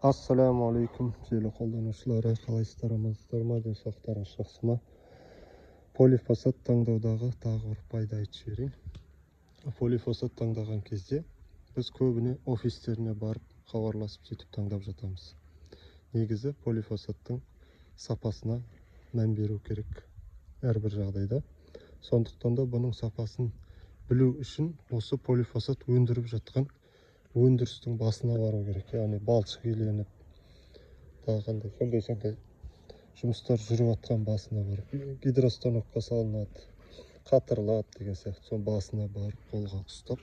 Assalamu alaikum желі қолданушылары, қалайсыздар, амансыздар ма, денсаулықтарыңыз жақсы ма? Полифосфат таңдаудағы тағы бір пайда айтып жіберейін. Полифосфат таңдаған кезде біз көбіне офистеріне барып хабарласып сөйтіп таңдап жатамыз. Негізі полифосфаттың сапасына мән беру керек әрбір жағдайда. Сондықтан да бұның сапасын білу үшін осы полифосфат өндіріп жатқан өндірістің басына бару керек. Яғни балшық иленіп, тағандай сондай жұмыстар жүріп жатқан басына барып, гидростановка салынады, қатырылады деген сияқты. Сон басына барып, қолға ұстап,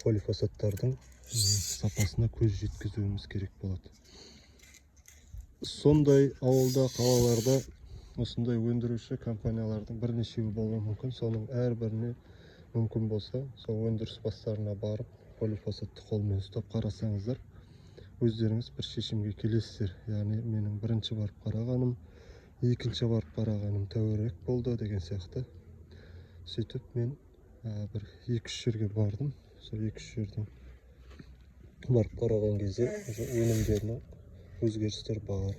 полифосфаттардың сапасына көз жеткізуіміз керек болады. Сондай ауылда, қалаларда осындай өндіруші компаниялардың бірнешеуі болуы мүмкін. Соның әрбіріне мүмкін болса, сол өндіріс бастарына барып, полифосфатты қолмен ұстап қарасаңыздар, өздеріңіз бір шешімге келесіздер. Яғни менің бірінші барып қарағаным, екінші барып қарағаным тәуірек болды деген сияқты. Сөйтіп мен бір 2-3 жерге бардым. Сол 2-3 жерден барып қараған кезде өнімдерінің өзгерістер бар.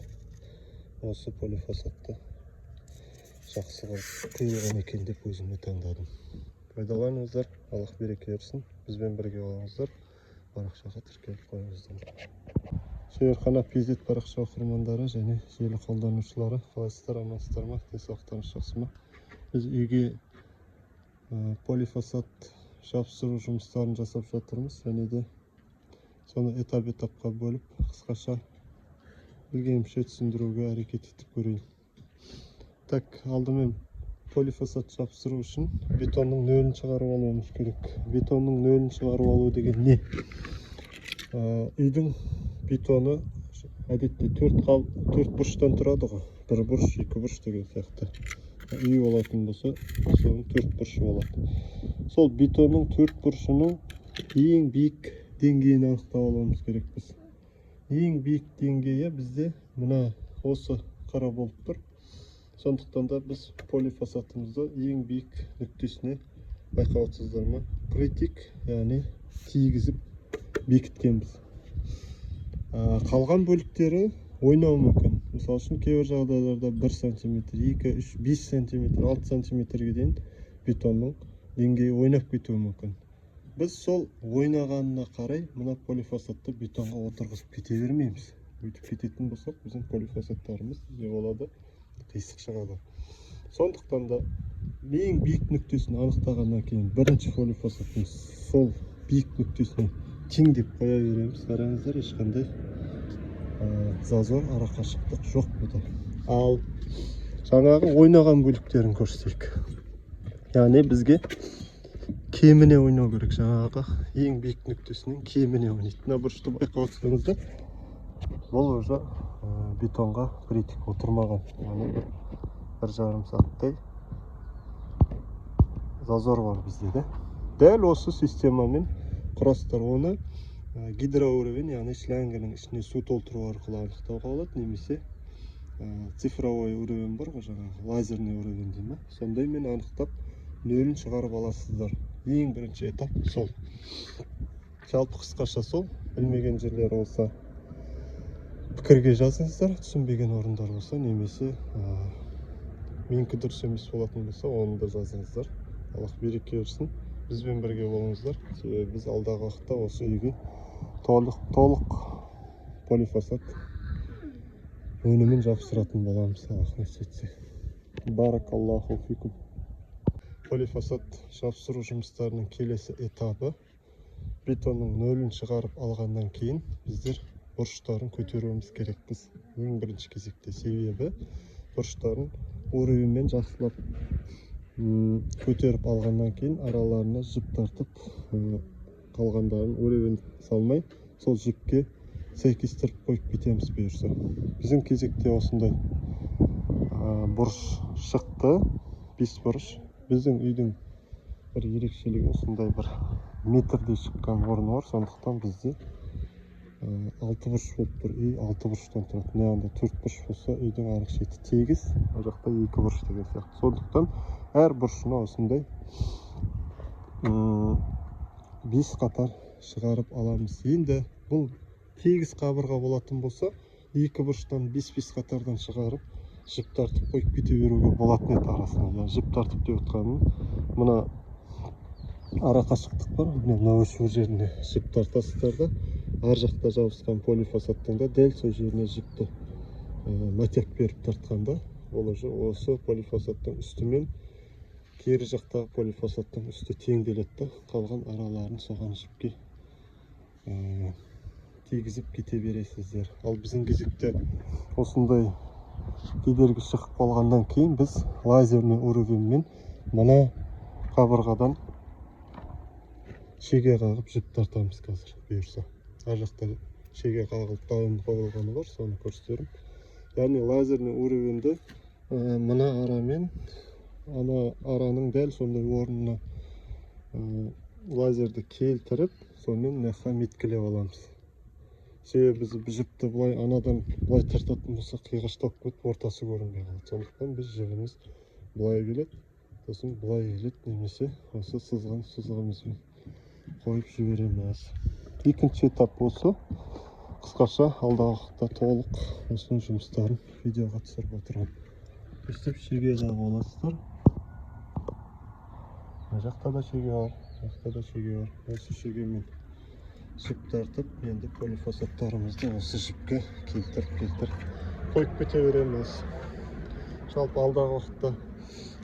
Осы полифосфатты жақсы қылып құйылған екен деп өзіме таңдадым. Пайдаланыңыздар, Аллах береке берсін. Бізбен бірге болыңыздар. Парақшаға тіркеліп қойыңыздар. Шеберхана PZ парақша оқырмандары және желі қолданушылары, қалайсыздар, амансыздар ма, денсаулықтарыңыз жақсы ма? Біз үйге полифосфат жапсыру жұмыстарын жасап жатырмыз, және де соны этап-этапқа бөліп, қысқаша білгенімше түсіндіруге әрекет етіп көрейін. Так, алдымен полифосфат жапсыру үшін бетонның нөлін шығарып алуымыз керек. Бетонның нөлін шығарып алу деген не? Үйдің бетоны әдетте 4 бұрыштан тұрады ғой. 1 бұрыш, 2 бұрыш деген сияқты. Үй болатын болса, соның 4 бұрышы болады. Сол бетонның 4 бұрышының ең биік деңгейін анықтап алуымыз керек біз. Ең биік деңгейі бізде мына осы қара болып тұр. Сондықтан да біз полифосфатымызды ең биік нүктесіне, байқап отырсыздар ма, критик, яғни тигізіп бекіткенбіз. Қалған бөліктері ойнау мүмкін. Мысалы үшін кейбір жағдайларда 1 см, 2, 3, 5 см, 6 см-ге дейін бетонның деңгейі ойнап кетуі мүмкін. Біз сол ойнағанына қарай мына полифосфатты бетонға отырғызып кете бермейміз. Өйтіп кететін болсақ, біздің полифосфаттарымыз не болады? Қисық шығады. Сондықтан да ең биік нүктесін анықтағаннан кейін бірінші полифосфаттың сол биік нүктесіне теңдеп қоя береміз. Қараңыздар, ешқандай зазор, арақашықтық жоқ бұда. Ал жаңағы ойнаған бөліктерін көрсек. Яғни бізге кеміне ойнау керек. Жаңағы ең биік нүктесінен кеміне ойнайды. Мына бұрышты байқап отырсаңыздар, бұл уже бетонға критик отырмаған. Яғни 1,5 сағаттай зазор бар бізде. Дәл осы системамен құрастар. Оны гидроуровень, яғни шлангінің ішіне су толтыру арқылы анықтауға болады, немесе цифровой уровень бар ғой, жаңағы лазерный уровень деймін. Сондаймен анықтап нөлін шығарып аласыздар. Ең бірінші этап сол. Жалпы қысқаша сол. Білмеген жерлер болса пікірге жазыңыздар, түсінбеген орындар болса, немесе менікі дұрыс емес болатын болса, оны да жазыңыздар. Аллах береке берсін. Бізбен бірге болыңыздар. Біз алдағы уақытта осы үйге толық полифосфат өнімін жапсыратын боламыз. Аллах нәсіп етсе. Баракаллаху фикум. Полифосфат жапсыру жұмыстарының келесі этабы, бетонның нөлін шығарып алғаннан кейін біздер бұрыштарын көтеруіміз керекпіз. Ең бірінші кезекте, себебі бұрыштарын уровеньмен жақсылап көтеріп алғаннан кейін араларына жіп тартып, қалғандарын уровень салмай, сол жіпке сәйкестіріп қойып кетеміз бұйырса. Біздің кезекте осындай бұрыш шықты, 5 бұрыш. Біздің үйдің бір ерекшелігі осындай бір метрде шыққан орны бар. Сондықтан бізде 6 бұрыш болып тұр. Үй 6 бұрыштан тұрады. Не анда 4 бұрыш болса, үйдің арғы шеті тегіс, ол жақта 2 бұрыш деген сияқты. Сондықтан әр бұрышына осындай 5 қатар шығарып аламыз. Енді бұл тегіс қабырға болатын болса, екі бұрыштан бес қатардан шығарып, жіп тартып қойып кете беруге болатын еді арасына. Жіп тартып деп отқаным, мына ара қашықтық бар, мына осы жеріне жіп тартасыздар да, ар жақта жабысқан полифосфаттың да дәл сол жеріне жіпті натяг беріп тартқанда, ол уже осы полифосфаттың үстімен кері жақтағы полифосфаттың үсті теңделеді, қалған араларын соған жіпке тигізіп кете бересіздер. Ал біздің кезекте осындай кедергі шығып қалғаннан кейін біз лазерный уровеньмен мына қабырғадан шеге қағып жіп тартамыз қазір бұйырса. Ар жақта шеге қағылып дайын қойылғаны бар, соны көрсетерім. Яғни лазерный уровеньді мына арамен ана араның дәл сондай орнына лазерді келтіріп, сонымен мына меткілеп аламыз. Себебі біз жіпті бұлай анадан бұлай тартатын болса қиғаштап кетіп ортасы көрінбей қалады. Сондықтан біз жібіміз бұлай келеді, сосын бұлай келеді, немесе осы сызған сызғымызбен қойып жібереміз. Екінші этап осы. Қысқаша алдағы уақытта толық осының жұмыстарын видеоға түсіріп отырамын. Өстіп шеге қағып аласыздар. Мына жақта да шеге бар, жақта да шеге бар. Осы шегемен жіп тартып, енді полифосфаттарымызды осы жіпке келтіріп қойып кете береміз. Жалпы алдағы уақытта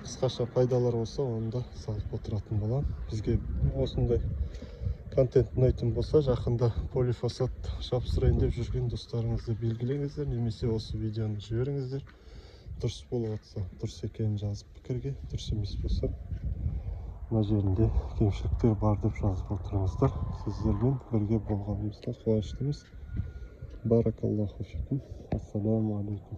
қысқаша пайдалар болса, оны да салып отыратын боламын. Бізге осындай контент ұнайтын болса, жақында полифосфат жапсырайын деп жүрген достарыңызды белгілеңіздер, немесе осы видеоны жіберіңіздер. Дұрыс болып жатса, дұрыс екенін жазып пікірге, дұрыс емес болса, мына жерінде кемшіліктер бар деп жазып отырыңыздар. Сіздермен бірге болғанымызға қуаныштымыз. Баракаллаху фикум. Ассаламу алейкум.